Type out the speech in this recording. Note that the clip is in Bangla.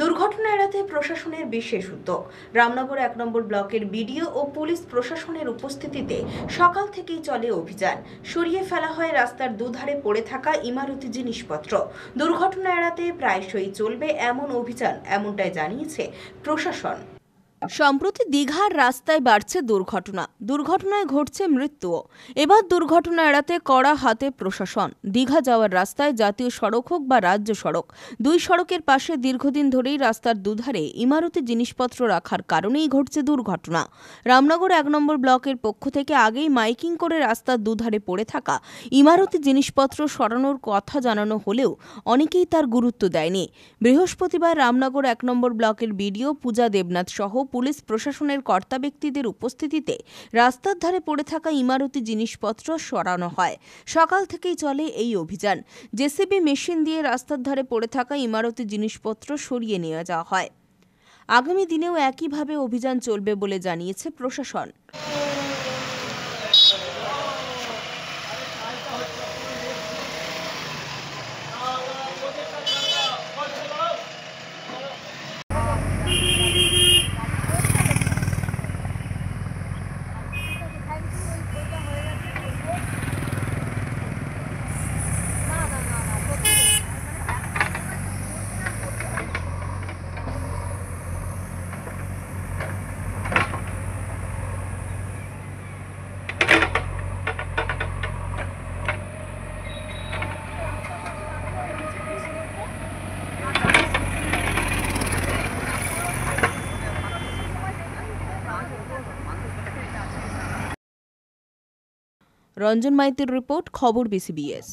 দুর্ঘটনা এড়াতে প্রশাসনের বিশেষ উদ্যোগ। রামনগর ১ নম্বর ব্লকের বিডিও ও পুলিশ প্রশাসনের উপস্থিতিতে সকাল থেকেই চলে অভিযান। সরিয়ে ফেলা হয় রাস্তার দুধারে পড়ে থাকা ইমারতি জিনিসপত্র। দুর্ঘটনা এড়াতে প্রায়শই চলবে এমন অভিযান, এমনটাই জানিয়েছে প্রশাসন। সম্প্রতি দীঘার রাস্তায় বাড়ছে দুর্ঘটনায় ঘটছে মৃত্যুও। এবার দুর্ঘটনা এড়াতে কড়া হাতে প্রশাসন। দীঘা যাওয়ার রাস্তায় জাতীয় সড়ক হোক বা রাজ্য সড়ক, দুই সড়কের পাশে দীর্ঘদিন ধরেই রাস্তার দুধারে ইমারতি জিনিসপত্র রাখার কারণেই ঘটছে দুর্ঘটনা। রামনগর ১ নম্বর ব্লকের পক্ষ থেকে আগেই মাইকিং করে রাস্তার দুধারে পড়ে থাকা ইমারতি জিনিসপত্র সরানোর কথা জানানো হলেও অনেকেই তার গুরুত্ব দেয়নি। বৃহস্পতিবার রামনগর ১ নম্বর ব্লকের বিডিও পূজা দেবনাথ সহ পুলিশ প্রশাসনের কর্তা ব্যক্তিদের উপস্থিতিতে রাস্তার ধারে পড়ে থাকা ইমারতি জিনিসপত্র সরানো হয়। সকাল থেকেই চলে এই অভিযান। জেসিবি মেশিন দিয়ে রাস্তার ধারে পড়ে থাকা ইমারতি জিনিসপত্র সরিয়ে নিয়ে যাওয়া হয়। আগামী দিনেও একইভাবে অভিযান চলবে বলে জানিয়েছে প্রশাসন। রঞ্জন মাইতির রিপোর্ট, খবর BCBS।